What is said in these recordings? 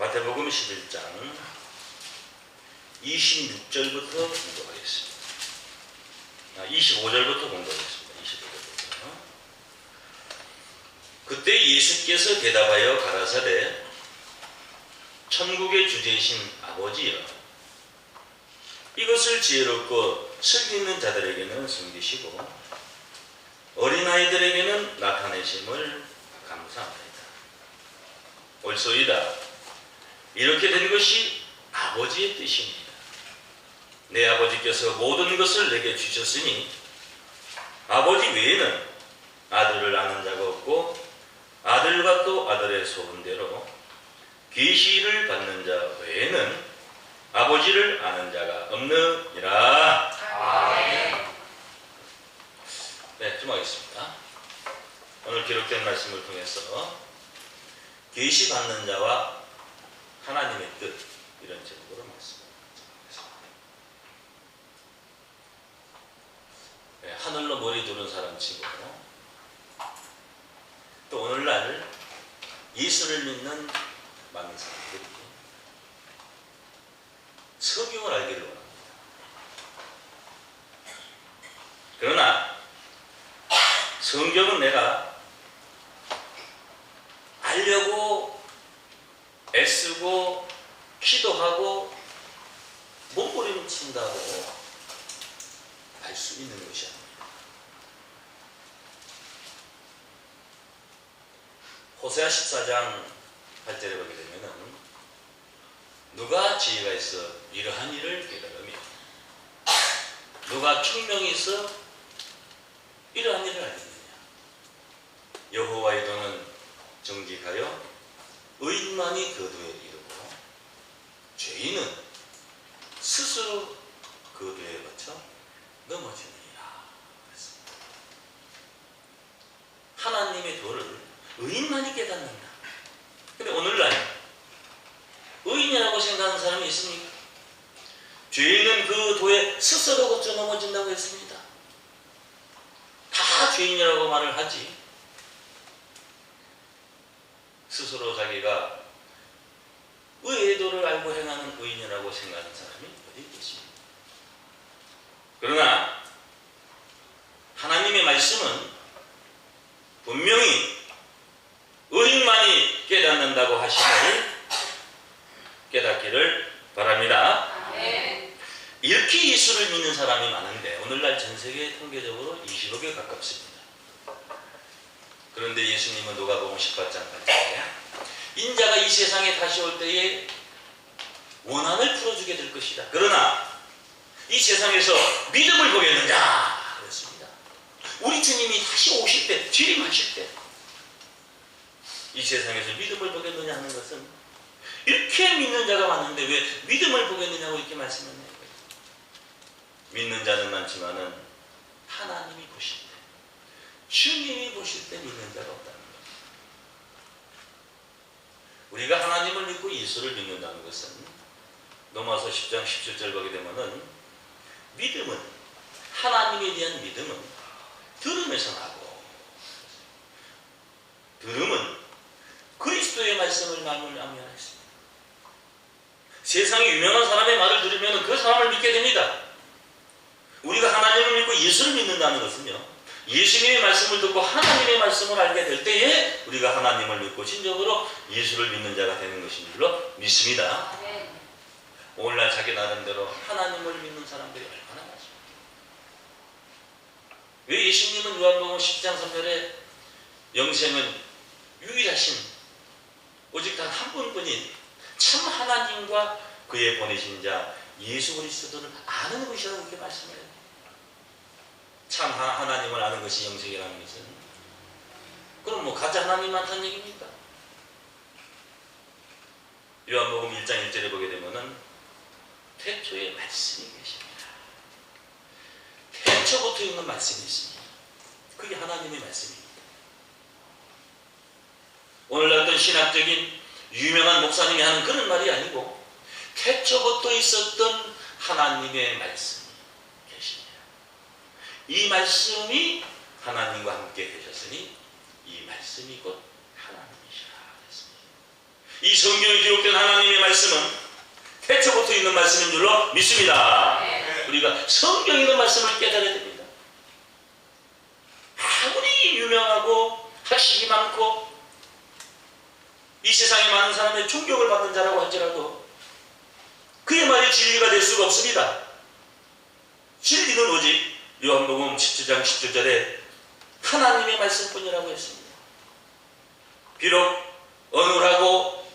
마태복음 11장 26절부터 공부하겠습니다. 25절부터 공부하겠습니다. 25절부터. 그때 예수께서 대답하여 가라사대 천국의 주제이신 아버지여, 이것을 지혜롭고 슬기 있는 자들에게는 숨기시고 어린아이들에게는 나타내심을 감사합니다. 옳소이다. 이렇게 된 것이 아버지의 뜻입니다. 내 아버지께서 모든 것을 내게 주셨으니 아버지 외에는 아들을 아는 자가 없고 아들과 또 아들의 소원대로 계시를 받는 자 외에는 아버지를 아는 자가 없느니라. 아멘. 네, 좀 하겠습니다. 오늘 기록된 말씀을 통해서 계시 받는 자와 하나님의 뜻, 이런 제목으로 말씀드리겠습니다. 네, 하늘로 머리 두른 사람 치고 또 오늘날 예수를 믿는 많은 사람들이 성경을 알기를 원합니다. 그러나 성경은 내가 알려고 애쓰고 기도하고 몸부림 친다고 알 수 있는 것이 아닙니다. 호세아 14장 8절에 보게 되면은 누가 지혜가 있어 이러한 일을 깨달으며 누가 총명이 있어 이러한 일을 알겠느냐. 여호와의 도는 정직하여 의인만이 거두에 이르고 죄인은 스스로 거두에 거쳐 넘어지느니라. 그랬습니다. 하나님의 도를 의인만이 깨닫는다. 근데 오늘날 의인이라고 생각하는 사람이 있습니까? 죄인은 그 도에 스스로 거쳐 넘어진다고 했습니다. 다 죄인이라고 말을 하지 스스로 자기가 의의 도를 알고 행하는 의인이라고 생각하는 사람이 어디 있겠습니까? 그러나 하나님의 말씀은 분명히 의인만이 깨닫는다고 하심을 깨닫기를 바랍니다. 이렇게 예수를 믿는 사람이 많은데 오늘날 전세계 통계적으로 20억에 가깝습니다. 그런데 예수님은 누가복음 18장 8절에 인자가 이 세상에 다시 올 때에 원한을 풀어주게 될 것이다. 그러나 이 세상에서 믿음을 보겠느냐 그랬습니다. 우리 주님이 다시 오실 때, 재림하실 때 이 세상에서 믿음을 보겠느냐 하는 것은 이렇게 믿는 자가 많은데 왜 믿음을 보겠느냐고 이렇게 말씀했나요? 믿는 자는 많지만은 하나님이 보실 때, 주님이 보실 때 믿는 자가 없다는 것. 우리가 하나님을 믿고 예수를 믿는다는 것은 로마서 10장 17절 보게 되면은 믿음은, 하나님에 대한 믿음은 들음에서 나고 들음은 그리스도의 말씀을 마음을 암면했습니다. 세상에 유명한 사람의 말을 들으면 그 사람을 믿게 됩니다. 우리가 하나님을 믿고 예수를 믿는다는 것은요, 예수님의 말씀을 듣고 하나님의 말씀을 알게 될 때에 우리가 하나님을 믿고 진정으로 예수를 믿는 자가 되는 것인 줄로 믿습니다. 오늘날 자기 나름대로 하나님을 믿는 사람들이 얼마나 많습니까? 왜 예수님은 요한복음 10장 3절에 영생은 유일하신 오직 단 한 분뿐인 참 하나님과 그의 보내신 자 예수 그리스도를 아는 것이라고 이렇게 말씀해요. 참 하나님을 아는 것이 영생이라는 것은 그럼 뭐 가짜 하나님 많다는 얘기입니까? 요한복음 1장 1절에 보게 되면은 태초에 말씀이 계십니다. 태초부터 있는 말씀이 있습니다. 그게 하나님의 말씀입니다. 오늘 어떤 신학적인 유명한 목사님이 하는 그런 말이 아니고 태초부터 있었던 하나님의 말씀이 계십니다. 이 말씀이 하나님과 함께 계셨으니 이 말씀이 곧 하나님이시라 했습니다. 이 성경에 기록된 하나님의 말씀은 태초부터 있는 말씀인 줄로 믿습니다. 우리가 성경에 있는 말씀을 깨달아야 됩니다. 아무리 유명하고 학식이 많고 이 세상에 많은 사람의 존경을 받는 자라고 할지라도 그의 말이 진리가 될 수가 없습니다. 진리는 오직 요한복음 17장 17절에 하나님의 말씀뿐이라고 했습니다. 비록 어눌하고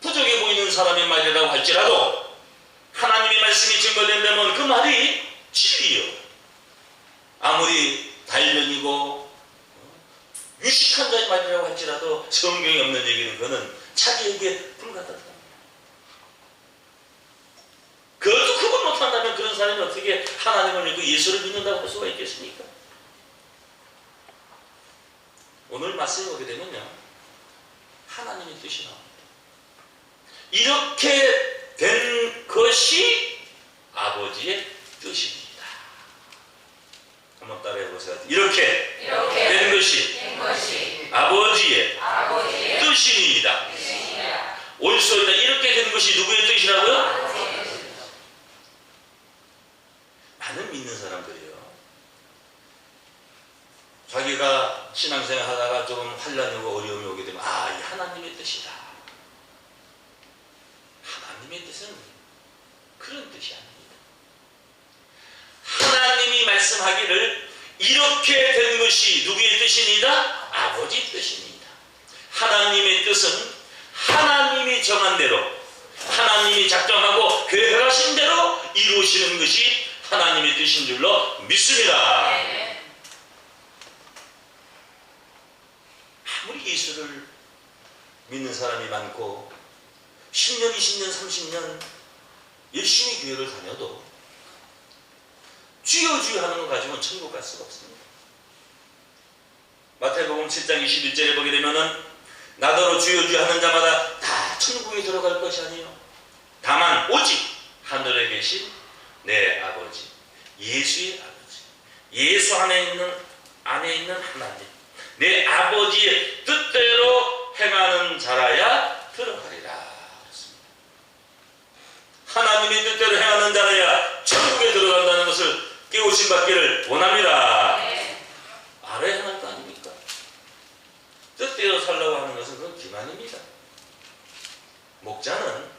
부족해 보이는 사람의 말이라고 할지라도 하나님의 말씀이 증거된다면 그 말이 진리요. 아무리 단련이고 유식한 자의 말이라고 할지라도 성경에 없는 얘기는 그는 자기에게 불가능합니다. 그것도 그걸 못한다면 그런 사람이 어떻게 하나님을 믿고 예수를 믿는다고 할 수가 있겠습니까? 오늘 말씀에 오게 되면요, 하나님의 뜻이 나옵니다. 이렇게 된 것이 아버지의 뜻입니다. 한번 따라해 보세요. 이렇게 된 것이 아버지의 뜻이니이다. 옳소이다. 이렇게 된 것이 누구의 뜻이라고요? 많은 믿는 사람들이요, 자기가 신앙생활 하다가 좀 환난이 오고 어려움이 오게 되면 이 하나님의 뜻이다. 하나님의 뜻은 그런 뜻이 아닙니다. 하나님이 말씀하기를 이렇게 된 것이 누구의 뜻이니이다? 아버지 뜻입니다. 하나님의 뜻은 하나님이 정한 대로, 하나님이 작정하고 계획하신 대로 이루시는 것이 하나님의 뜻인 줄로 믿습니다. 아무리 예수를 믿는 사람이 많고 10년, 20년, 30년 열심히 교회를 다녀도 주여 주여 하는 것 가지고는 천국 갈 수가 없습니다. 마태복음 7장 21절에 보게 되면은 나더러 주여 주여 하는 자마다 다 천국에 들어갈 것이 아니요 다만 오직 하늘에 계신 내 아버지, 예수의 아버지, 예수 안에 있는 하나님, 내 아버지의 뜻대로 행하는 자라야 들어가리라. 하나님의 뜻대로 행하는 자라야 천국에 들어간다는 것을 깨우침 받기를 원합니다. 알아야 할 거 아닙니까? 뜻대로 살라고 하는 것은 그건 기만입니다. 목자는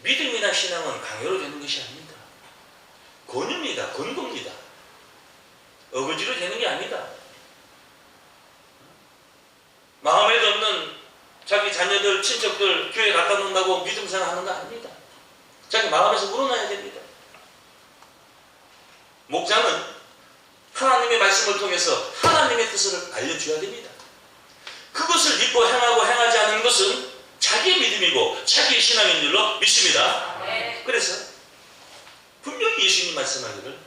믿음이나 신앙은 강요로 되는 것이 아닙니다. 권유입니다. 권고입니다. 어거지로 되는 게 아니다. 마음에도 없는 자기 자녀들, 친척들 교회 갖다 놓는다고 믿음 생활하는 거 아닙니다. 자기 마음에서 우러나야 됩니다. 목자는 하나님의 말씀을 통해서 하나님의 뜻을 알려줘야 됩니다. 그것을 믿고 행하고 행하지 않는 것은 자기의 믿음이고 자기의 신앙인 줄로 믿습니다. 그래서 분명히 예수님이 말씀하기를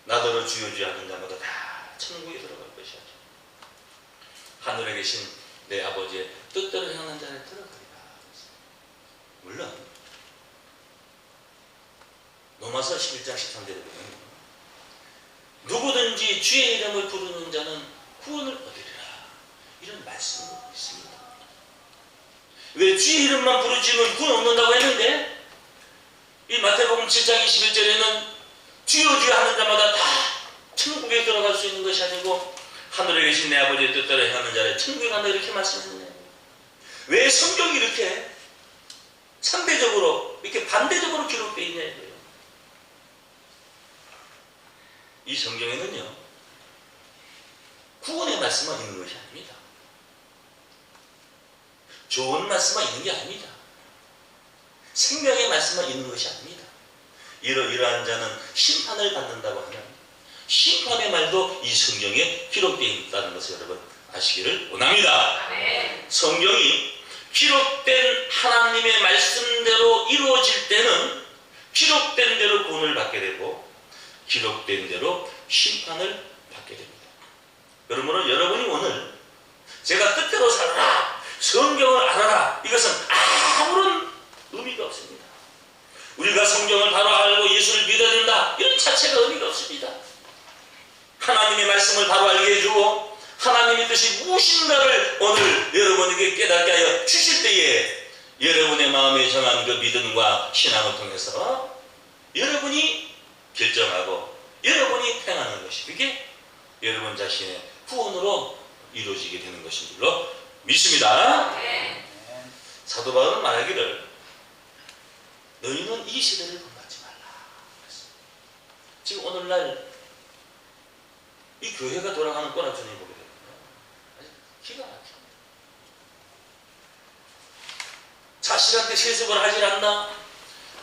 나더러 주여 주여 하는 자마다 다 천국에 들어갈 것이야. 하늘에 계신 내 아버지의 뜻대로 행하는 자를 들어가리라. 물론 로마서 11장 13절에 보면 누구든지 주의 이름을 부르는 자는 구원을 얻으리라. 이런 말씀이 있습니다. 왜 주의 이름만 부르지면 구원 얻는다고 했는데 이 마태복음 7장 21절에는 주여 주여 하는 자마다 다 천국에 들어갈 수 있는 것이 아니고 하늘에 계신 내 아버지의 뜻대로 행하는 자를 천국에 간다 이렇게 말씀했네요. 왜 성경이 이렇게 상대적으로 이렇게 반대적으로 기록되어 있냐 이거예요. 이 성경에는요 구원의 말씀만 있는 것이 아닙니다. 좋은 말씀만 있는 게 아닙니다. 생명의 말씀만 있는 것이 아닙니다. 이러한 자는 심판을 받는다고 하는 심판의 말도 이 성경에 기록되어 있다는 것을 여러분 아시기를 원합니다. 성경이 기록된 하나님의 말씀대로 이루어질 때는 기록된 대로 구원을 받게 되고 기록된 대로 심판을 받게 됩니다. 그러므로 여러분이 오늘 제가 뜻대로 살아라, 성경을 알아라, 이것은 아무런 의미가 없습니다. 우리가 성경을 바로 알고 예수를 믿어야 된다, 이런 자체가 의미가 없습니다. 하나님의 말씀을 바로 알게 해주고 하나님의 뜻이 무엇인가를 오늘 여러분에게 깨닫게 하여 주실 때에 여러분의 마음에 정한 그 믿음과 신앙을 통해서 여러분이 결정하고 여러분이 행하는 것이 그게 여러분 자신의 후원으로 이루어지게 되는 것인 줄로 믿습니다. 네. 사도 바울은 말하기를 너희는 이 시대를 본받지 말라. 지금 오늘날 이 교회가 돌아가는 꼬락선이 보게 되거든요. 아주 기가 막힙니다. 자식한테 세습을 하질 않나?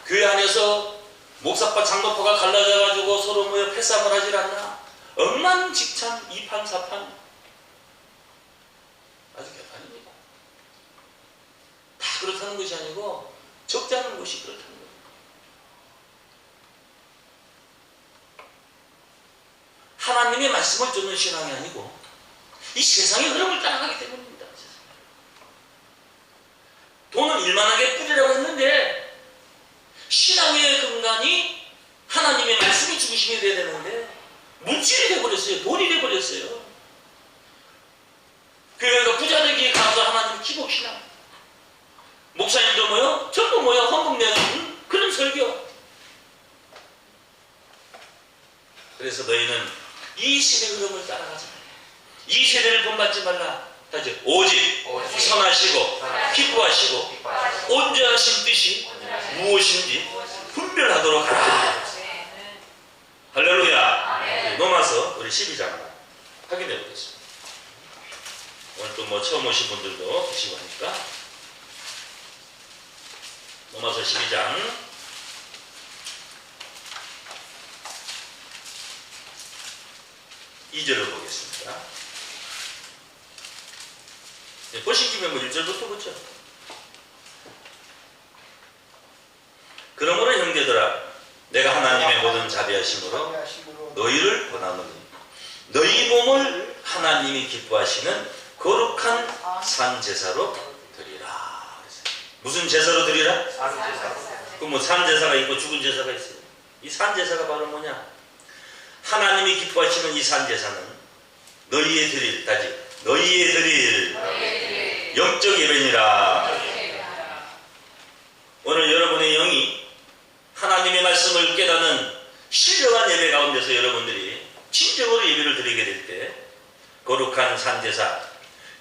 교회 안에서 목사파 장로파가 갈라져가지고 서로 모여 패싸움을 하질 않나? 억만직찬 이판사판 아주 개판입니다. 다 그렇다는 것이 아니고 적지 않은 것이 그렇다는 거예요. 하나님의 말씀을 듣는 신앙이 아니고 이 세상의 흐름을 따라가기 때문입니다. 돈은 일만하게 뿌리라고 했는데 신앙의 근간이 하나님의 말씀이 중심이 되어야 되는데 물질이 되어버렸어요. 돈이 되어버렸어요. 교회가 부자 되기에 가서 하나님 기복신앙. 목사님도 뭐요? 전부 뭐요? 헌금 내는 그런 설교. 그래서 너희는 이 시대 흐름을 따라가지 말라. 이 세대를 본받지 말라. 다시 오직 선하시고 기뻐하시고 온전하신 뜻이 무엇인지 분별하도록 하라. 할렐루야. 넘어서 우리 12장 확인해 보겠습니다. 오늘 또 뭐 처음 오신 분들도 계시고 하니까 넘어서 12장 2절을 보겠습니다. 네, 보신 김에 뭐 1절부터 보죠. 그러므로 형제들아 내가 하나님의 모든 자비하심으로 너희를 권하노니 너희 몸을 하나님이 기뻐하시는 거룩한 산제사로 드리라. 무슨 제사로 드리라? 그 뭐 산제사가 있고 죽은 제사가 있어요. 이 산제사가 바로 뭐냐? 하나님이 기뻐하시는 이 산제사는 너희의 드릴 너희의 드릴 영적 예배니라. 오늘 여러분의 영이 하나님의 말씀을 깨닫는 신령한 예배 가운데서 여러분들이 진정으로 예배를 드리게 될 때 거룩한 산제사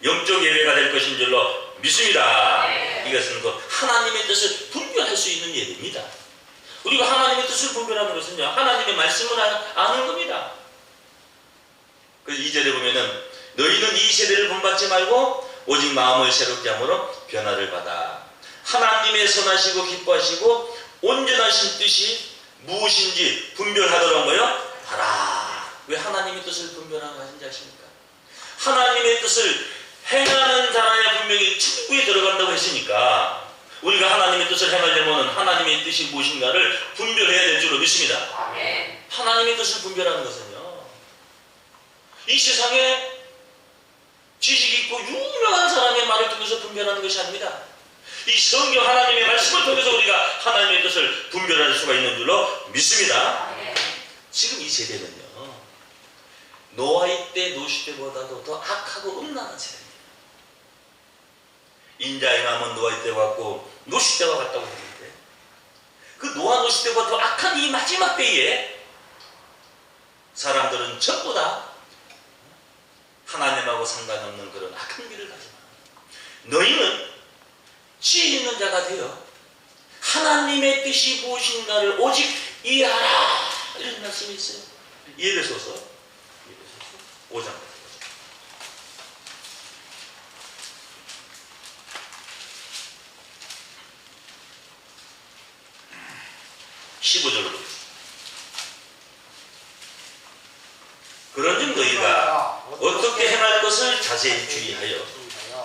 영적 예배가 될 것인 줄로 믿습니다. 이것은 그 하나님의 뜻을 분별할 수 있는 예배입니다. 우리가 하나님의 뜻을 분별하는 것은요 하나님의 말씀을 아는 겁니다. 그래서 2절에 보면은 너희는 이 세대를 본받지 말고 오직 마음을 새롭게 함으로 변화를 받아 하나님의 선하시고 기뻐하시고 온전하신 뜻이 무엇인지 분별하도록 뭐요? 하라. 왜 하나님의 뜻을 분별하는 것인지 아십니까? 하나님의 뜻을 행하는 자라야 분명히 천국에 들어간다고 했으니까 우리가 하나님의 뜻을 행하려면 하나님의 뜻이 무엇인가를 분별해야 될 줄로 믿습니다. 아멘. 하나님의 뜻을 분별하는 것은요 이 세상에 지식 있고 유명한 사람의 말을 통해서 분별하는 것이 아닙니다. 이 성경 하나님의 말씀을 통해서 우리가 하나님의 뜻을 분별할 수가 있는 줄로 믿습니다. 아멘. 지금 이 세대는요 노아의 때 노시 때보다도 더 악하고 음란한 세대입니다. 인자의 마음은 노아의 때와 같고 노시 때와 같다고 했는데 그 노아 노시 때보다 더 악한 이 마지막 때에 사람들은 전부 다 하나님하고 상관없는 그런 악한 길을 가지만 너희는 지혜 있는 자가 되어 하나님의 뜻이 무엇인가를 오직 이해하라 이런 말씀이 있어요. 예배소서 5장 15절로 보겠습니다. 그런즉 너희가 어떻게 행할 것을 자세히 주의하여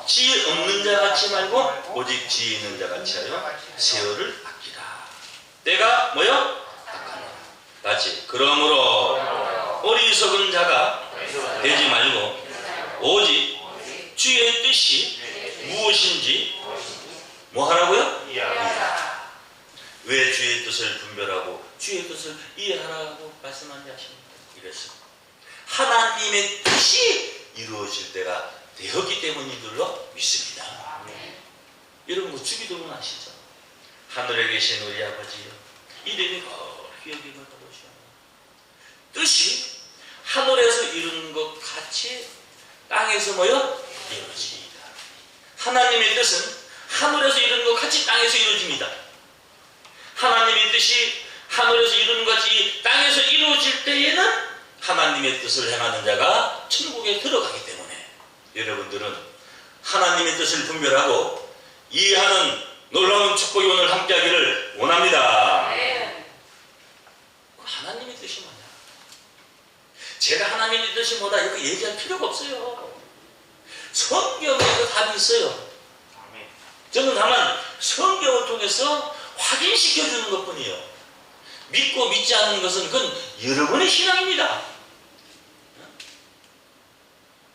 지혜 없는 자 같이 말고 오직 지혜 있는 자 같이 하여 세월을 아끼라. 때가 뭐요? 같이 그러므로 어리석은 자가 되지 말고 오직 주의 뜻이 무엇인지 뭐 하라고요? 이해하라. 왜 주의 뜻을 분별하고 주의 뜻을 이해하라고 말씀하는지 아십니까? 이랬습니다. 하나님의 뜻이 이루어질 때가 되었기 때문인 줄로 믿습니다. 여러분 그 주기도문 아시죠? 하늘에 계신 우리 아버지여 이름이 거룩히 여김을 받으시오. 뜻이 하늘에서 이루는 것 같이 땅에서 뭐요? 이루어집니다. 하나님의 뜻은 하늘에서 이루는 것 같이 땅에서 이루어집니다. 하나님의 뜻이 하늘에서 이루는 것 같이 땅에서 이루어질 때에는 하나님의 뜻을 행하는 자가 천국에 들어가기 때문에 여러분들은 하나님의 뜻을 분별하고 이해하는 놀라운 축복이 오늘 함께하기를 원합니다. 하나님의 뜻이 뭐냐? 제가 하나님의 뜻이 뭐다 이렇게 얘기할 필요가 없어요. 성경에도 답이 있어요. 저는 다만 성경을 통해서 확인시켜주는 것뿐이에요. 믿고 믿지 않는 것은 그건 여러분의 신앙입니다.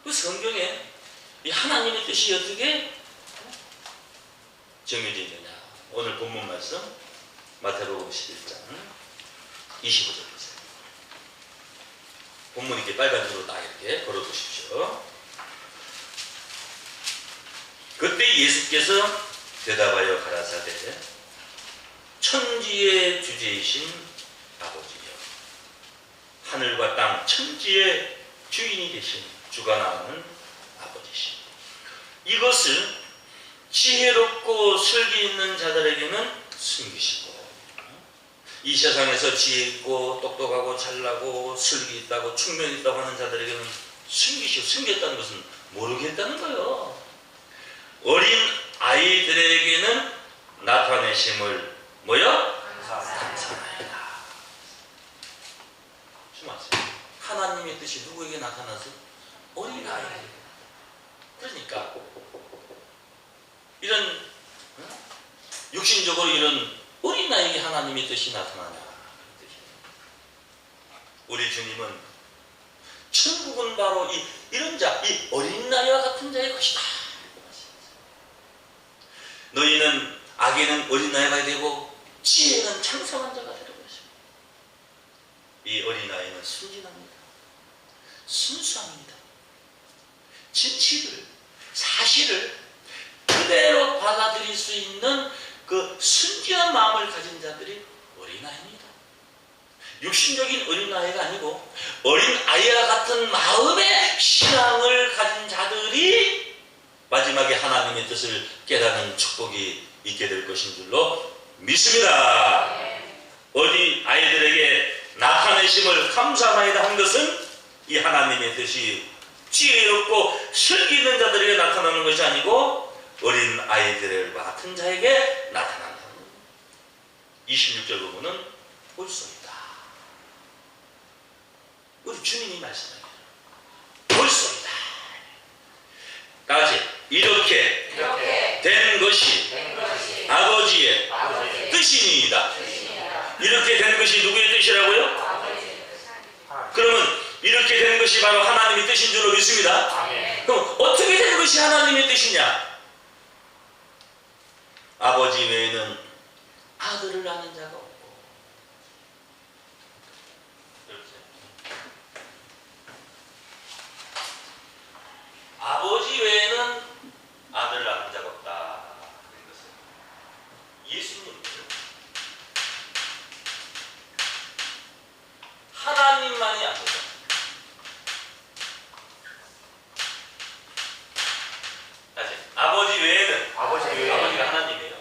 그 성경에 이 하나님의 뜻이 어떻게 정해져 있느냐. 오늘 본문 말씀 마태복음 11장 25절 보세요. 본문 이렇게 빨간 줄로 딱 이렇게 걸어두십시오. 그때 예수께서 대답하여 가라사대 천지의 주제이신 아버지여 하늘과 땅 천지의 주인이 되신 주관하는 아버지시 이것을 지혜롭고 슬기 있는 자들에게는 숨기시고 이 세상에서 지혜 있고 똑똑하고 잘나고 슬기 있다고 충명 있다고 하는 자들에게는 숨기시고 숨겼다는 것은 모르게 했다는 거예요. 어린 아이들에게는 나타내심을 뭐요? 감사합니다. 하나님의 뜻이 누구에게 나타나서? 어린 아이들에게. 그러니까 이런 육신적으로 이런 어린 아이에게 하나님의 뜻이 나타나냐. 우리 주님은 천국은 바로 이런 자, 이 어린 아이와 같은 자의 것이다. 너희는 악에는 어린아이가 되고 지혜는 창성한 자가 되는 것입니다. 이 어린아이는 순진합니다. 순수합니다. 진실을 사실을 그대로 받아들일 수 있는 그 순진한 마음을 가진 자들이 어린아이입니다. 육신적인 어린아이가 아니고 어린아이와 같은 마음의 신앙을 가진 자들이 마지막에 하나님의 뜻을 깨닫는 축복이 있게 될 것인 줄로 믿습니다. 어린 아이들에게 나타내심을 감사하나이다 한 것은 이 하나님의 뜻이 지혜롭고 슬기 있는 자들에게 나타나는 것이 아니고 어린 아이들과 같은 자에게 나타난다. 26절 부분은 볼소이다. 우리 주님이 말씀합니다. 볼소이다. 다같이 이렇게 된 것이 아버지의 뜻이니이다. 이렇게 된 것이 누구의 뜻이라고요? 그러면 이렇게 된 것이 바로 하나님의 뜻인 줄로 믿습니다. 그럼 어떻게 된 것이 하나님의 뜻이냐? 아버지 외에는 아들을 낳는 자가 없고 아버지 외에는 아들을 낳는 자가 없다. 예수님이죠. 하나님만이 아버지. 다시 아버지 외에는 아버지가 하나님이에요.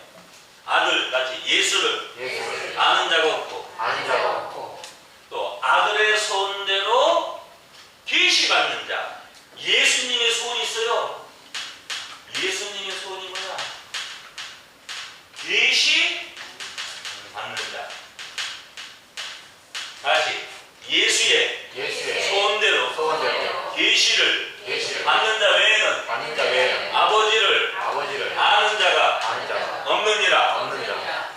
아들 다시 예수를 아는 자가 없고 또 아들의 손대로 계시받는 자. 예수님의 소원이 있어요. 예수님의 소원이 뭐야? 계시 받는 자. 다시 예수의 소원대로 계시를 받는 자 외에는 아버지를 아는 자가 없느니라.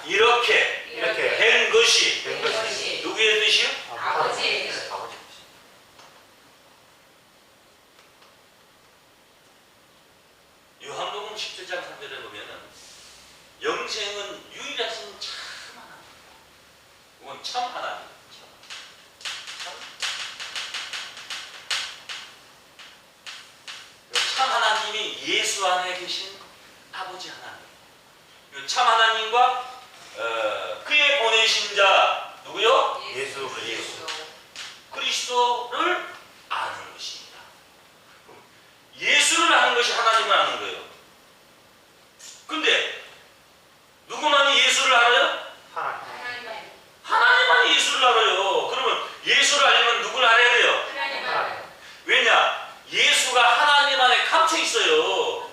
이렇게 된 것이 누구의 뜻이요? 아버지의 뜻. 요한복음 17장 3절에 보면은 영생은 유일하신 참 하나님. 그건 참 하나님. 참 하나님과 그의 보내신 자 누구요? 예수. 그리스도를 아는 것입니다. 예수를 아는 것이 하나님을 아는 거예요. 근데 누구만이 예수를 알아요? 하나님. 하나님만이 예수를 알아요. 그러면 예수를 알려면 누굴 알아야 돼요? 하나님. 왜냐? 예수가 하나님 안에 감춰 있어요.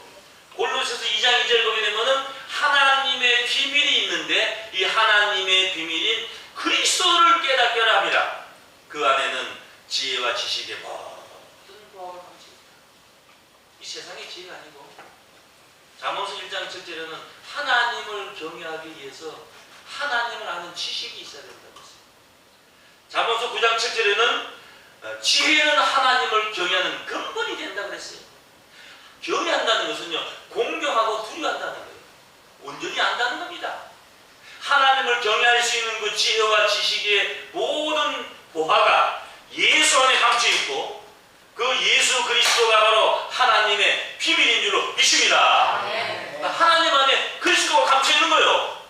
골로새서 2장 2절 보게 되면은 하나님의 비밀이 있는데 이 하나님의 비밀인 그리스도를 깨닫게 하라 합니다. 그 안에는 지혜와 지식의 모든 보화가 감춰 있다. 이 세상의 지혜가 아니고 잠언서 1장 7절에는 하나님을 경외하기 위해서 하나님을 아는 지식이 있어야 된다고 했어요. 잠언서 9장 7절에는 지혜는 하나님을 경외하는 근본이 된다고 그랬어요. 경외한다는 것은요, 공경하고 두려워한다는 거예요. 온전히 안다는 겁니다. 하나님을 경외할 수 있는 그 지혜와 지식의 모든 보화가 예수 안에 감춰 있고 그 예수 그리스도가 바로 하나님의 비밀인 줄로 믿습니다. 그러니까 하나님 안에 그리스도가 감춰 있는 거예요.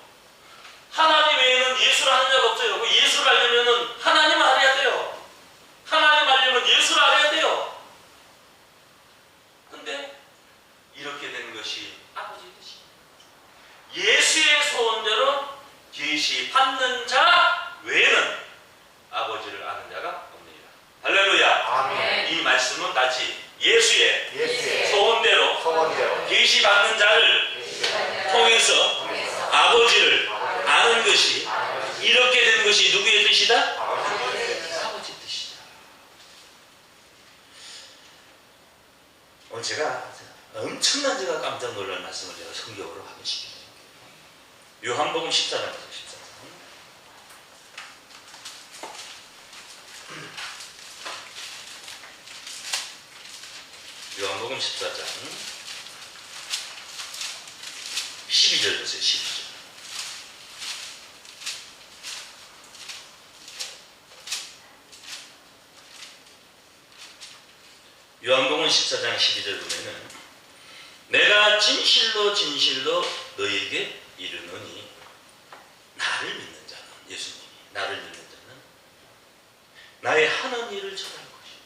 하나님 외에는 예수를 아는 자가 없어요. 그 예수를 알려면 하나님을 알아야 돼요. 하나님 알려면 예수를 알아야 돼요. 근데 이렇게 된 것이 아버지의 뜻입니다. 예수의 소원대로 계시받는 자 외에는 아버지를 아는 자가 없느니라. 할렐루야. 아멘. 이 말씀은 다시 예수의 소원대로 계시받는 자를 통해서 아버지를 아는 것이 이렇게 된 것이 누구의 뜻이다? 아버지의 뜻이다. 오늘 제가 엄청난 제가 깜짝 놀랄 말씀을 제가 성경으로 하긴 시키네요. 요한복음 14장입니다. 14장. 요한복음 14장 12절 보세요. 12절. 요한복음 14장 12절 보면은 내가 진실로 진실로 너에게 이르노니 나를 믿는 자는 예수님이 나를 믿는 자는 나의 하는 일을 전할 것이요.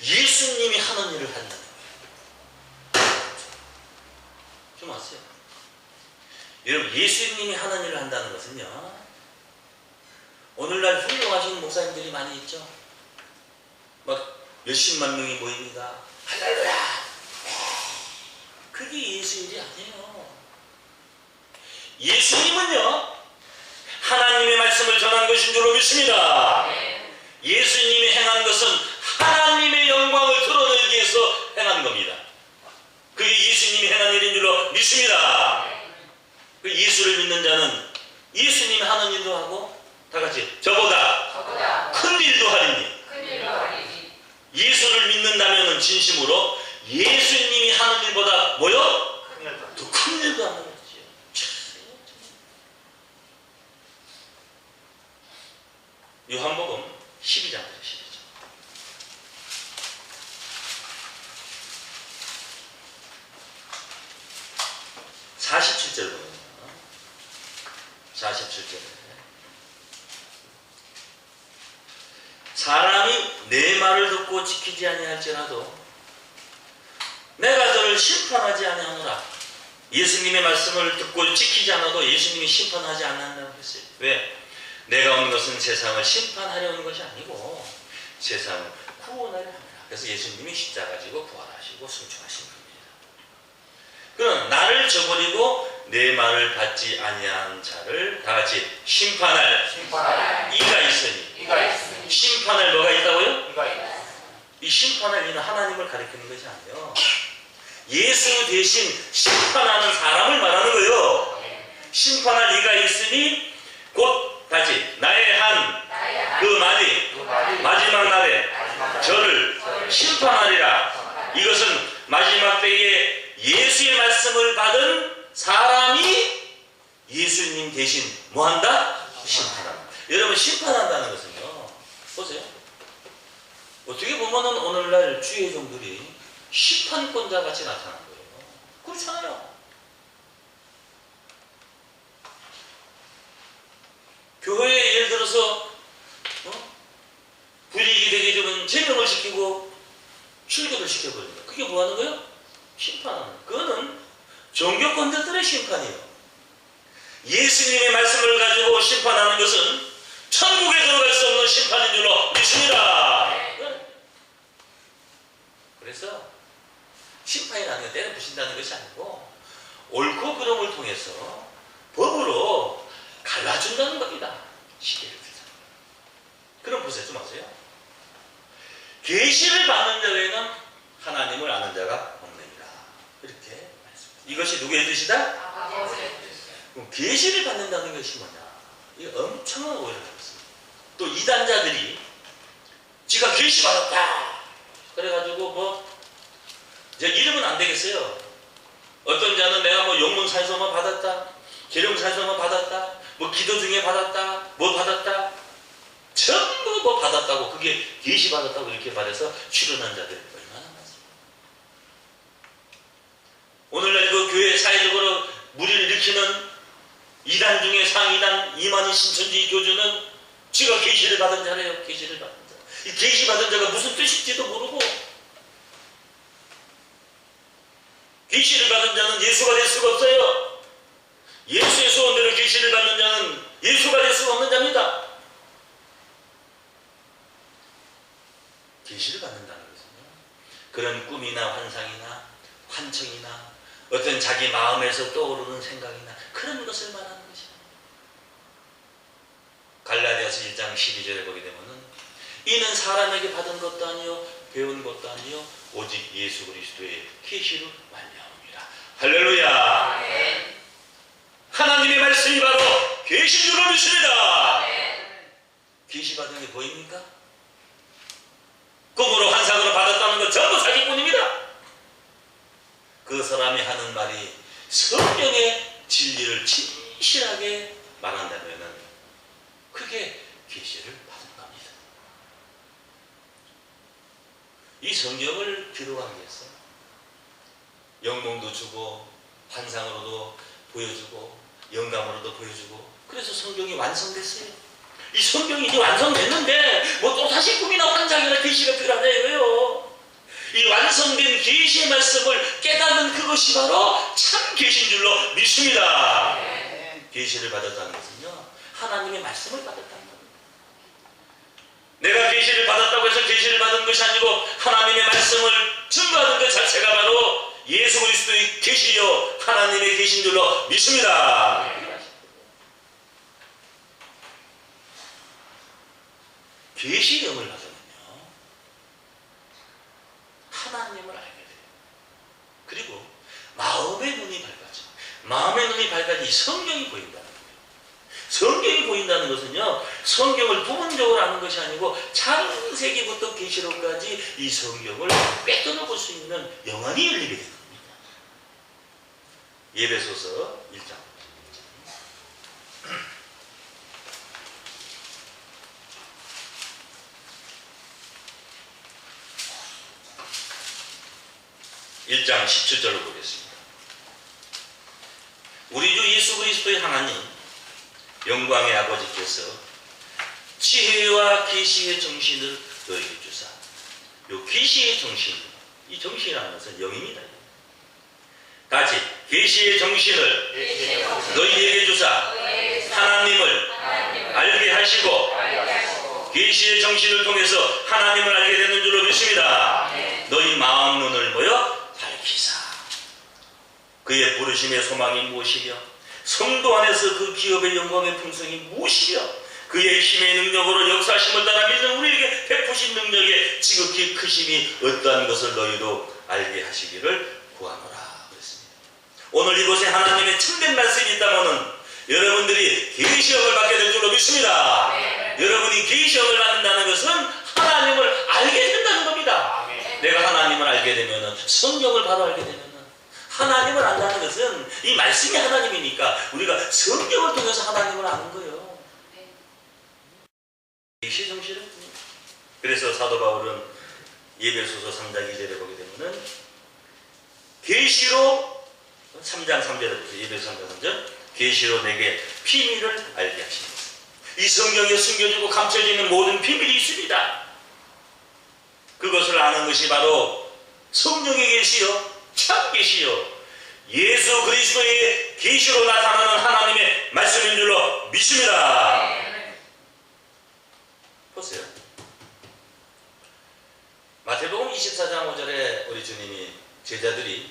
예수님이 하는 일을 한다는 거예요. 좀 아세요? 여러분 예수님이 하는 일을 한다는 것은요 오늘날 훌륭하신 목사님들이 많이 있죠. 막 몇십만 명이 모입니다. 할렐루야. 그게 예수 일이 아니에요. 예수님은요 하나님의 말씀을 전한 것인 줄로 믿습니다. 예수님이 행한 것은 하나님의 영광을 드러내기 위해서 행한 겁니다. 그게 예수님이 행한 일인 줄로 믿습니다. 그 예수를 믿는 자는 예수님이 하는 일도 하고 다 같이 저보다 큰 일도 하리니 예수를 믿는다면 진심으로 예수님이 하는 일보다 뭐요? 더 큰 일도 하는 거죠. 요한복음 12장 12절. (47절) 보면 47절에 사람이 내 말을 듣고 지키지 아니할지라도 내가 저를 심판하지 아니하노라. 예수님의 말씀을 듣고 지키지 않아도 예수님이 심판하지 않는다고 했어요. 왜? 내가 온 것은 세상을 심판하려는 것이 아니고 세상을 구원하려 합니다. 그래서 예수님이 십자가 지고 부활하시고 승천하신 겁니다. 그럼 나를 저버리고 내 말을 받지 아니한 자를 다 같이 심판할 이가 있으니 심판할 뭐가 있다고요? 이 심판할 이는 하나님을 가리키는 것이 아니에요. 예수 대신 심판하는 사람을 말하는 거예요. 심판할 이가 있으니 곧 다시 나의 한 그 말이 마지막 날에 저를 심판하리라. 이것은 마지막 때에 예수의 말씀을 받은 사람이 예수님 대신 뭐한다? 심판한다. 여러분 심판한다는 것은요 보세요. 어떻게 보면은 오늘날 주의 종들이 심판권자 같이 나타난 거예요. 그렇잖아요. 교회에 예를 들어서 불이익이 되게 되면 제명을 시키고 출교를 시켜버립니다. 그게 뭐 하는 거예요? 심판하는 거예요. 그거는 종교권자들의 심판이에요. 예수님의 말씀을 가지고 심판하는 것은 천국에 들어갈 수 없는 심판인 줄로 믿습니다. 그래서 심판이라는 게 때려 부신다는 것이 아니고 옳고 그름을 통해서 법으로 갈라준다는 겁니다. 시계를 들자. 그럼 보세요. 좀 하세요. 계시를 받는 자에는 하나님을 아는 자가 없느니라. 이렇게 말씀합니다. 이것이 누구의 뜻이다? 그럼 계시를 받는다는 것이 뭐냐? 이게 엄청난 오해를 하고 있습니다. 또 이단자들이 지가 계시 받았다. 그래가지고 뭐 이제 이러면 안 되겠어요. 어떤 자는 내가 뭐 용문사에서만 받았다, 계룡사에서만 받았다, 뭐 기도 중에 받았다, 뭐 받았다, 전부 뭐 받았다고 그게 계시 받았다고 이렇게 말해서 출연한 자들이 얼마나 많습니다. 오늘날 그 교회 사회적으로 무리를 일으키는 이단 중에 상이단 이만희 신천지 교주는 지가 계시를 받은 자래요. 계시를 받은 자. 이 계시 받은 자가 무슨 뜻인지도 모르고 계시를 받은 자는 예수가 될 수가 없어요. 예수의 소원대로 계시를 받는 자는 예수가 될 수가 없는 자입니다. 계시를 받는다는 것은요, 그런 꿈이나 환상이나 환청이나 어떤 자기 마음에서 떠오르는 생각이나 그런 것을 말하는 것이에요. 갈라디아서 1장 12절에 보게 되면은 이는 사람에게 받은 것도 아니요 배운 것도 아니요 오직 예수 그리스도의 계시로 말미암음이라. 할렐루야. 네. 하나님의 말씀이 바로 계신 줄로 믿습니다. 계시 받은 게 보입니까? 꿈으로 환상으로 받았다는 건 전부 사기꾼입니다. 그 사람이 하는 말이 성경의 진리를 진실하게 말한다면 그게 계시를 받은 겁니다. 이 성경을 기록하기 위해서 영몽도 주고 환상으로도 보여주고 영감으로도 보여주고 그래서 성경이 완성됐어요. 이 성경이 이제 완성됐는데 뭐 또다시 꿈이나 환상이나 계시가 필요하다 이거예요. 이 완성된 계시의 말씀을 깨닫는 그것이 바로 참 계시인 줄로 믿습니다. 계시를 받았다는 것은요, 하나님의 말씀을 받았다는 겁니다. 내가 계시를 받았다고 해서 계시를 받은 것이 아니고 하나님의 말씀을 증거하는 것 자체가 바로 예수 그리스도의 계시요 하나님의 계신 줄로 믿습니다. 계시령을 받으면요, 하나님을 알게 돼요. 그리고 마음의 눈이 밝아져. 마음의 눈이 밝아지 성경이 보인다는 거예요. 성경이 보인다는 것은요, 성경을 부분적으로 아는 것이 아니고 창세기부터 계시록까지 이 성경을 빼돌아 볼 수 있는 영안이 열리게 됩니다. 예배소서 1장 1장 17절로 보겠습니다. 우리 주 예수 그리스도의 하나님 영광의 아버지께서 지혜와 계시의 정신을 너희에게 주사. 요 계시의 정신, 이 정신이라는 것은 영입니다. 같이 계시의 정신을 너희에게 주사 하나님을 알게 하시고 계시의 정신을 통해서 하나님을 알게 되는 줄로 믿습니다. 너희 마음 눈을 뭐요? 밝히사. 그의 부르심의 소망이 무엇이며 성도 안에서 그 기업의 영광의 풍성이 무엇이며 그의 힘의 능력으로 역사심을 따라 믿는 우리에게 베푸신 능력의 지극히 크심이 어떠한 것을 너희도 알게 하시기를 구하노라 그랬습니다. 오늘 이곳에 하나님의 참된 말씀이 있다면은 여러분들이 계시형을 받게 될 줄로 믿습니다. 여러분이 계시형을 받는다는 것은 하나님을 알게 된다는 겁니다. 내가 하나님을 알게 되면은 성경을 바로 알게 되면은 하나님을 안다는 것은 이 말씀이 하나님이니까 우리가 성경을 통해서 하나님을 아는 거예요. 계시 정신은 그래서 사도 바울은 예배소서 3장 2절에 보게 되면은 계시로 3장 3절에 보세요. 예배소 3장 3절 계시로 내게 비밀을 알게 하십니다. 이 성경에 숨겨지고 감춰져 있는 모든 비밀이 있습니다. 그것을 아는 것이 바로 성령의 계시요 참 계시요 예수 그리스도의 계시로 나타나는 하나님의 말씀인 줄로 믿습니다. 보세요. 마태복음 24장 5절에 우리 주님이 제자들이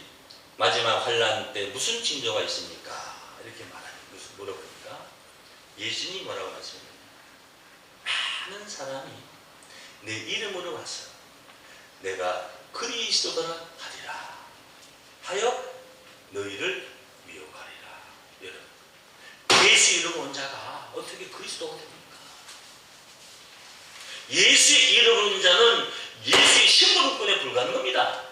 마지막 환란 때 무슨 징조가 있습니까? 이렇게 물어보니까 예수님이 뭐라고 말씀합니까? 많은 사람이 내 이름으로 와서 내가 그리스도더라 하리라 하여 너희를 미혹하리라. 여러분, 예수 이름 온 자가 어떻게 그리스도가 됩니까? 예수의 이름 온 자는 예수의 신분권에 불과한 겁니다.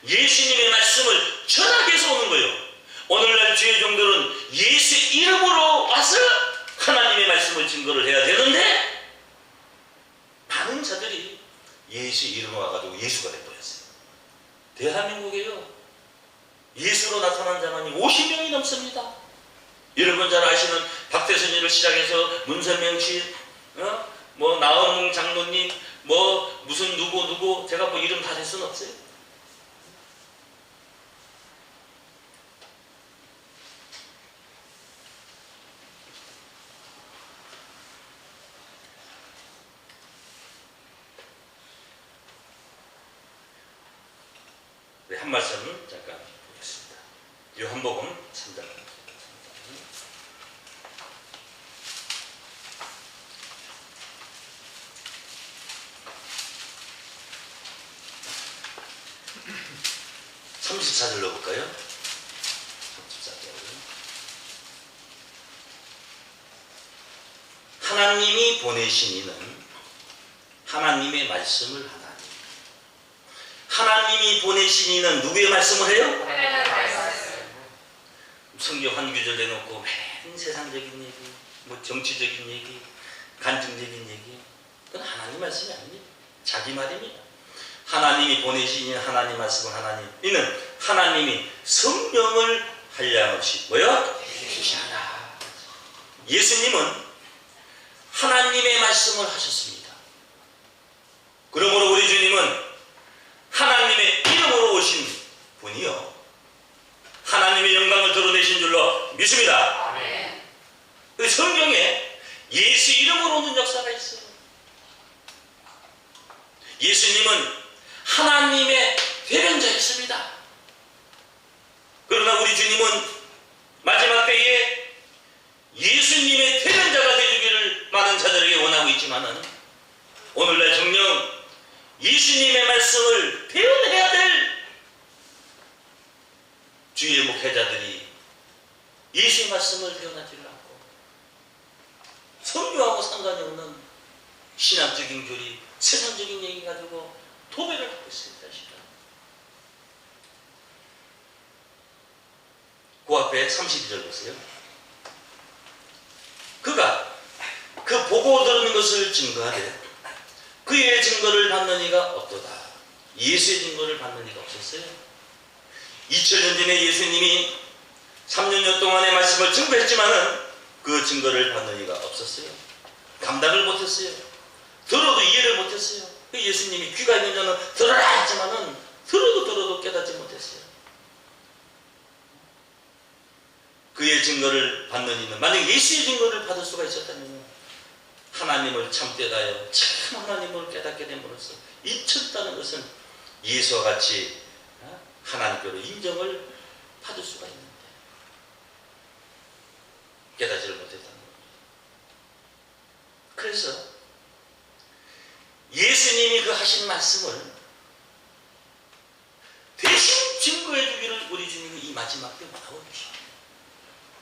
예수님의 말씀을 전하기 위해서 오는 거예요. 오늘날 주의 종들은 예수의 이름으로 와서 하나님의 말씀을 증거를 해야 되는데 많은 자들이 예수의 이름으로 와가지고 예수가 돼버렸어요. 대한민국에요 예수로 나타난 자만이 50명이 넘습니다. 여러분 잘 아시는 박대선이를 시작해서 문선명 씨, 뭐 나은웅 장로님, 뭐 무슨 누구 제가 뭐 이름 다 될 수는 없어요. 네, 한 말씀은 잠깐 보겠습니다. 요한복음 3장 34절 넣어볼까요? 34절. 하나님이 보내신 이는 하나님의 말씀을 하나니. 하나님이 보내신 이는 누구의 말씀을 해요? 성경 한 구절 내놓고 맨 세상적인 얘기, 뭐 정치적인 얘기, 간증적인 얘기, 그건 하나님 말씀이 아닙니다. 자기 말입니다. 하나님이 보내신 이는 하나님 말씀을 하나님, 이는 하나님이 성령을 한량없이 뭐요? 주시라. 예수님은 하나님의 말씀을 하셨습니다. 그러므로 우리 주님은 하나님의 이름으로 오신 분이요 하나님의 영광을 드러내신 줄로 믿습니다. 아멘. 성경에 예수 이름으로 오는 역사가 있어요. 예수님은 하나님의 대변자였습니다. 그러나 우리 주님은 마지막 때에 예수님의 대변자가 되주기를 많은 자들에게 원하고 있지만은 오늘날 정녕 예수님의 말씀을 대언해야 될 주의 목회자들이 예수의 말씀을 대언하지를 않고 성경하고 상관이 없는 신학적인 교리, 세상적인 얘기 가지고 도배를 하고 있습니다. 그 앞에 32절 보세요. 그가 그 보고 들은 것을 증거하되 그의 증거를 받는 이가 없도다. 예수의 증거를 받는 이가 없었어요. 2000년 전에 예수님이 3년 동안의 말씀을 증거했지만은 그 증거를 받는 이가 없었어요. 감당을 못했어요. 들어도 이해를 못했어요. 예수님이 귀가 있는 자는 들어라 했지만은 들어도 깨닫지 못했어요. 그의 증거를 받는 이는 만약 예수의 증거를 받을 수가 있었다면 하나님을 참되다여 참 하나님을 깨닫게 됨으로써 잊혔다는 것은 예수와 같이 하나님께로 인정을 받을 수가 있는데 깨닫지를 못했다는 겁니다. 그래서 예수님이 그 하신 말씀을 대신 증거해 주기를 우리 주님이 이 마지막 때 원하고 계십니다.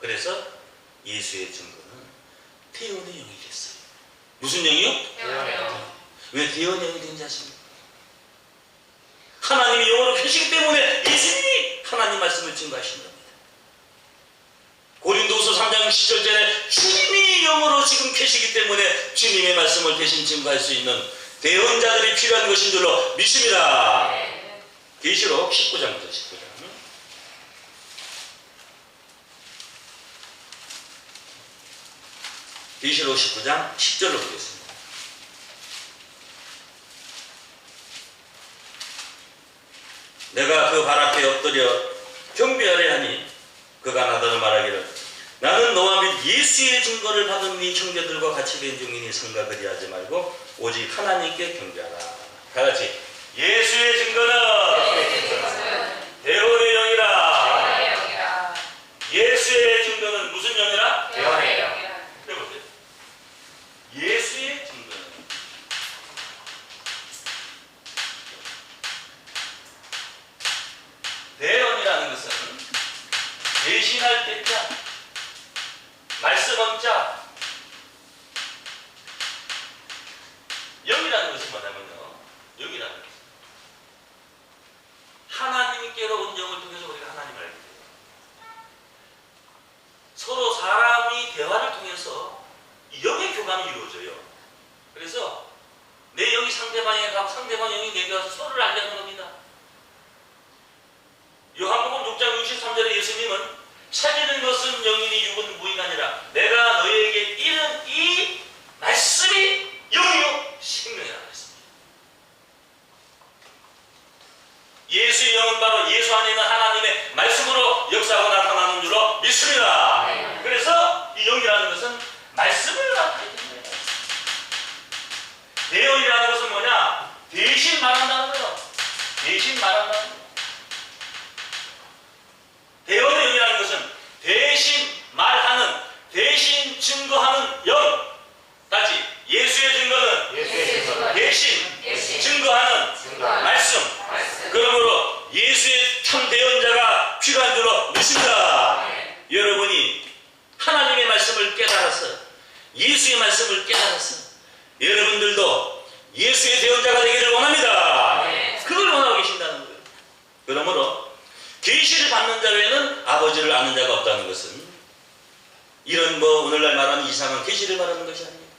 그래서 예수의 증거는 태연의 영이 됐어요. 무슨 영이요? 태연의 영. 왜 태연의 영이 된지 아십니까? 하나님이 영으로 계시기 때문에 예수님이 하나님 말씀을 증거하신 겁니다. 고린도후서 3장 10절에 주님이 영으로 지금 계시기 때문에 주님의 말씀을 대신 증거할 수 있는 대언자들이 필요한 것인 줄로 믿습니다. 계시록 19장부터 19장. 계시록 19장 10절로 보겠습니다. 내가 그 발 앞에 엎드려 경배하려 하니 그가 나더러 말하기를 나는 너와 및 예수의 증거를 받은 네 형제들과 같이 된 중이니 성가 그리하지 말고 오직 하나님께 경배하라. 다같이 예수의 증거는 대언의 영이라. 예수의 증거는 무슨 영이라? 대언의 영. 해보세요. 예수의 증거는 대언이라는 것은 대신할 때자, 말씀한 자, 영이라는 것은 뭐냐면요, 영이라는 것은 하나님께로 온 영을 통해서 우리가 하나님을 알게 돼요. 서로 사람이 대화를 통해서 영의 교감이 이루어져요. 그래서 내 영이 상대방에 가고 상대방 영이 내게 와서 서로를 알려는 겁니다. 요한복음 6장 63절에 예수님은 찾는 것은 영이니 육은 무익하니라. 내가 너희에게 이른 이 말씀이 영이요 생명이라 했습니다. 예수의 영은 바로 예수 안에 있는 하나님의 말씀으로 역사하고 나타나는 줄로 믿습니다. 그래서 이 영이라는 것은 말씀을 나타내는 거예요. 대언이라는 것은 뭐냐? 대신 말한다는 거예요. 대신 말한다는 거예요. 대언의 영이라는 것은 대신 말하는, 대신 증거하는 영. 다시 예수의 증거는 대신 증거하는 말씀. 그러므로 예수의 참 대언자가 필요한 줄로 믿습니다. 여러분이 하나님의 말씀을 깨달아서, 예수의 말씀을 깨달아서 여러분들도 예수의 대언자가 되기를 원합니다. 그걸 원하고 계신다는 거예요. 그러므로 계시를 받는 자 외에는 아버지를 아는 자가 없다는 것은 이런 오늘날 말하는 이상한 계시를 말하는 것이 아닙니다.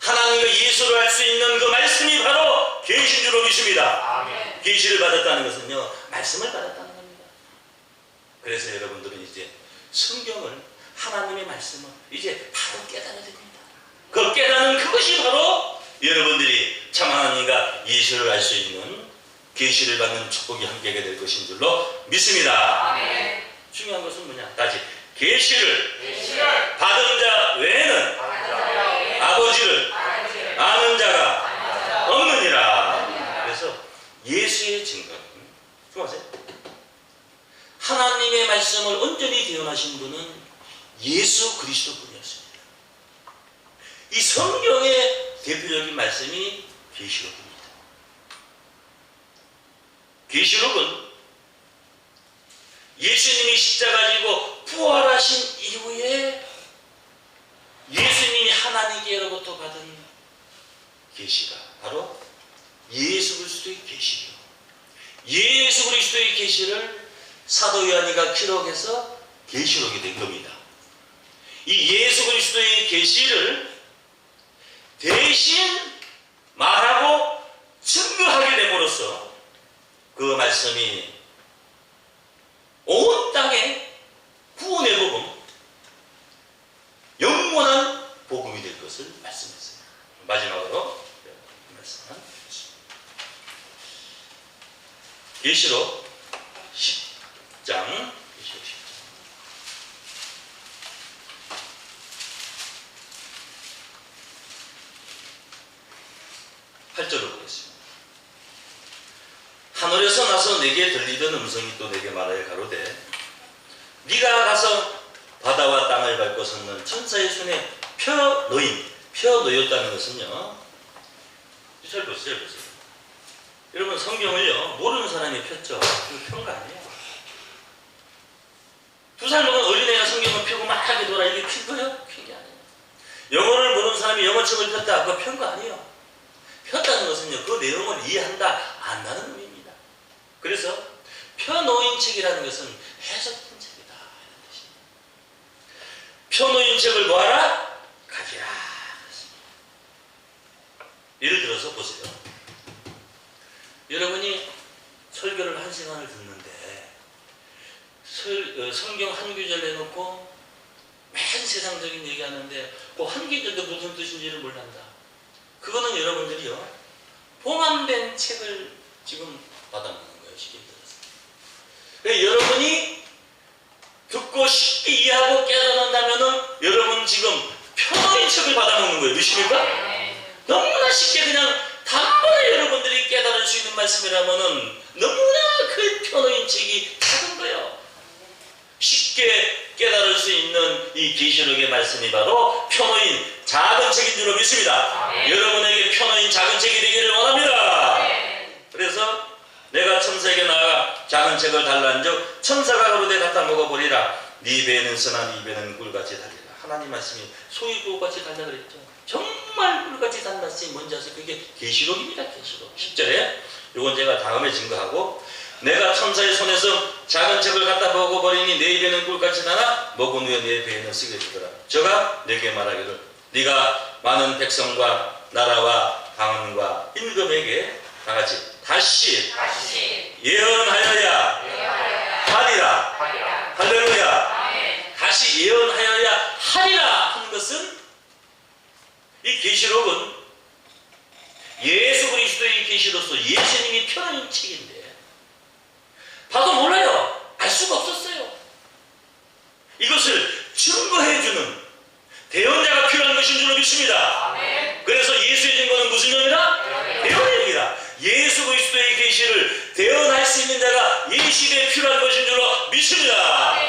하나님과 예수를 알 수 있는 그 말씀이 바로 계시인 줄로 믿습니다. 계시를 받았다는 것은요, 말씀을 받았다는 겁니다. 그래서 여러분들은 이제 성경을, 하나님의 말씀을 이제 바로 깨달아야 됩니다. 그 깨닫는 그것이 바로 여러분들이 참 하나님과 예수를 알 수 있는 계시를 받는 축복이 함께하게 될 것인 줄로 믿습니다. 중요한 것은 뭐냐? 다시 계시를 받은 자 외에는 아버지를 아는 자가 없느니라. 그래서 예수의 증거는 좋아하세요? 하나님의 말씀을 온전히 대언하신 분은 예수 그리스도뿐이었습니다. 이 성경의 대표적인 말씀이 계시록입니다. 계시록은 예수님이 십자가 지고 부활하신 이후에 예수님이 하나님께로부터 받은 계시가 바로 예수 그리스도의 계시요. 예수 그리스도의 계시를 사도 요한이가 기록해서 계시록이 된 겁니다. 이 예수 그리스도의 계시를 대신 말하고 증거하게 됨으로써 그 말씀이 온 땅에 구원의 복음, 영원한 복음이 될 것을 말씀했어요. 마지막으로 말씀은 계시록 10장 8절을 보겠습니다. 하늘에서 나서 내게 들리던 음성이 또 내게 말하여 가로되 네가 가서 바다와 땅을 밟고 섰는 천사의 손에 펴 놓였다는 것은요, 잘 보세요. 여러분 성경을요 모르는 사람이 폈죠. 그거 편 거 아니에요. 2살 먹은 어린애가 성경을 펴고 막 하게 돌아. 이게 핀 거예요? 핀 게 아니에요. 영어를 모르는 사람이 영어책을 폈다. 그거 편 거 아니에요. 폈다는 것은요, 그 내용을 이해한다, 안다는 의미입니다. 그래서 펴놓인 책이라는 것은 해석된 책이다 이런 뜻입니다. 펴놓인 책을 뭐하라? 가지라. 예를 들어서 보세요. 여러분이 설교를 1시간을 듣는데 성경 한 구절 내놓고 매일 오랜 세상적인 얘기하는데 그 한계절도 무슨 뜻인지를 몰란다. 그거는 여러분들이요 봉함된 책을 지금 받아먹는 거예요. 쉽게 들어서. 여러분이 듣고 쉽게 이해하고 깨달았다면은 여러분 지금 편어인 책을 받아먹는 거예요. 믿습니까? 너무나 쉽게 그냥 단번에 여러분들이 깨달을 수 있는 말씀이라면은 너무나 그 편어인 책이 작은 거예요. 쉽게 깨달을 수 있는 이 계시록의 말씀이 바로 편어인 작은 책인 줄로 믿습니다. 여러분에게 편어인 작은 책이 되기를 원합니다. 그래서 내가 천사에게 나아가 작은 책을 달라한즉 천사가 가로되 갖다 먹어버리라. 네 배에는 쓰나 네 배는 꿀같이 달리라. 하나님 말씀이 소위 꿀같이 달라 그랬죠. 정말 꿀같이 달랐으니 뭔지 아세요? 그게 계시록입니다. 계시록 10절에 이건 제가 다음에 증거하고 내가 천사의 손에서 작은 책을 갖다 먹어버리니 내 입에는 꿀같이 나나 먹은 후에 내 배에는 쓰게 되더라. 저가 내게 말하기를 네가 많은 백성과 나라와 방언과 임금에게 다같이 다시 예언하여야 하리라. 할렐루야. 다시 예언하여야 하리라 하는 것은 이 계시록은 예수 그리스도의 계시로서 예수님이 펴놓은 책인데 봐도 몰라요. 알 수가 없었어요. 이것을 증거해주는 대언자가 필요한 것인 줄 믿습니다. 그래서 예수의 증거는 무슨 영이다? 대언의 영이다. 예수 그리스도의 계시를 대언할 수 있는 자가 이 시대에 필요한 것인 줄로 믿습니다.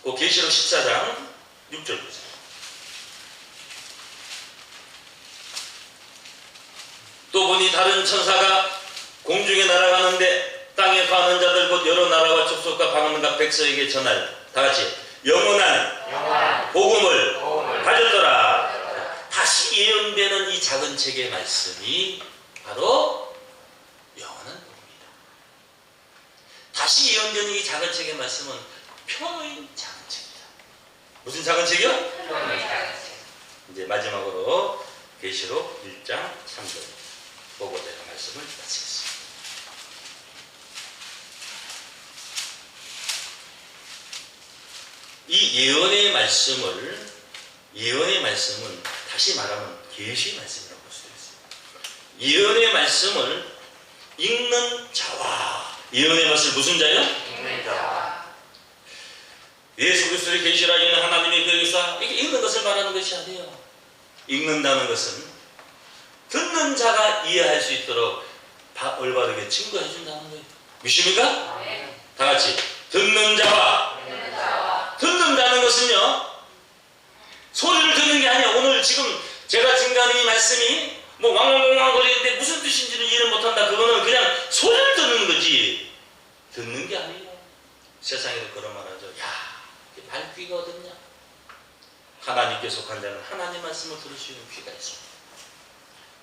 그 계시록 14장 6절 보세요. 또 보니 다른 천사가 공중에 날아가는데 땅에 거하는 자들 곧 여러 나라와 족속과 방언과 백성에게 전할 다같이 영원한 복음을 가졌더라. 다시 예언되는 이 작은 책의 말씀이 바로 영원한 복음이다. 다시 예언되는 이 작은 책의 말씀은 편어인 작은 책이다. 무슨 작은 책이요? 편어인 작은 책. 이제 마지막으로 계시록 1장 3절 보고 제가 말씀을 마치겠습니다. 이 예언의 말씀은 다시 말하면 계시의 말씀이라고 볼 수 있어요. 예언의 말씀을 읽는 자와 예언의 말씀 무슨 자요? 읽는 자와 예수 그리스도의 계시라 있는 하나님의 계시사 이게 읽는 것을 말하는 것이 아니에요. 읽는다는 것은 듣는 자가 이해할 수 있도록 올바르게 증거해 준다는 거예요. 믿습니까? 다 같이 듣는 자와 듣는다는 것은요 소리를 듣는 게 아니에요. 오늘 지금 제가 증거하는 이 말씀이 뭐 왕왕왕왕 거리는데 무슨 뜻인지는 이해를 못한다. 그거는 그냥 소리를 듣는 거지 듣는 게 아니에요. 세상에도 그런 말 하죠. 야, 발귀가 어딨냐? 하나님께 속한 자는 하나님 말씀을 들을 수 있는 귀가 있습니다.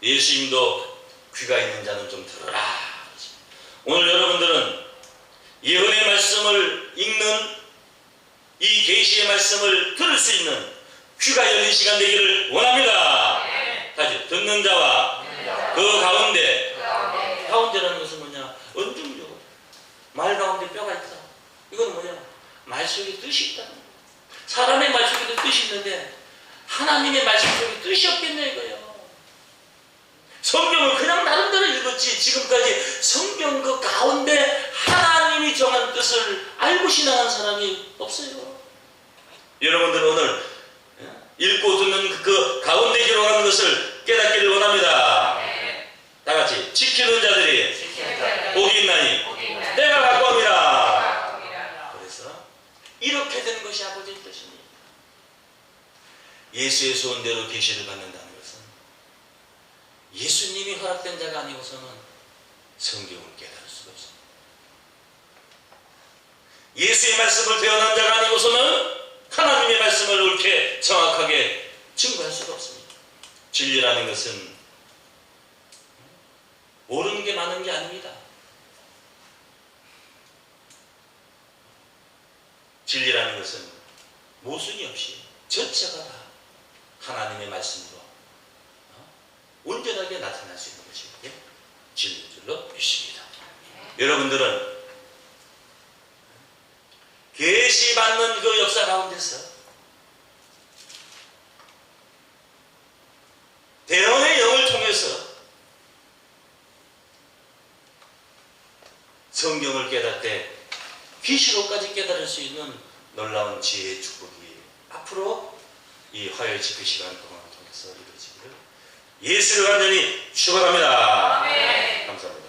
예수님도 귀가 있는 자는 좀 들어라. 오늘 여러분들은 예언의 말씀을 읽는 이 계시의 말씀을 들을 수 있는 귀가 열린 시간 되기를 원합니다. 다시 듣는 자와 그 가운데라는 것은 뭐냐? 언중력. 말 가운데 뼈가 있다. 이건 뭐냐? 말 속에 뜻이 있다는 거예요. 사람의 말 속에도 뜻이 있는데 하나님의 말씀 속에 뜻이 없겠네 이거예요. 성경을 그냥 나름대로 읽었지 지금까지 성경 그 가운데 하나님이 정한 뜻을 알고 신앙한 사람이 없어요. 여러분들 오늘 읽고 듣는 그 가운데 기록하는 것을 깨닫기를 원합니다. 다 같이 지키는 자들이 복이 있나니 내가 갖고 합니다. 그래서 이렇게 된 것이 아버지의 뜻입니다. 예수의 소원대로 계시를 받는다는 것은 예수님이 허락된 자가 아니고서는 성경을 깨달을 수가 없습니다. 예수의 말씀을 대언한 자가 아니고서는 하나님의 말씀을 옳게 정확하게 증거할 수가 없습니다. 진리라는 것은 모르는 게 많은 게 아닙니다. 진리라는 것은 모순이 없이 전체가 다 하나님의 말씀으로 온전하게 나타날 수 있는 것이 진리인 줄로 믿습니다. 여러분들은 계시받는 그 역사 가운데서 대언의 영을 통해서 성경을 깨닫되 계시록까지 깨달을 수 있는 놀라운 지혜의 축복이 앞으로 이 화요일 집회 시간 동안 통해서 이루어지기를 예수를 간절히 축원합니다. 아멘. 감사합니다.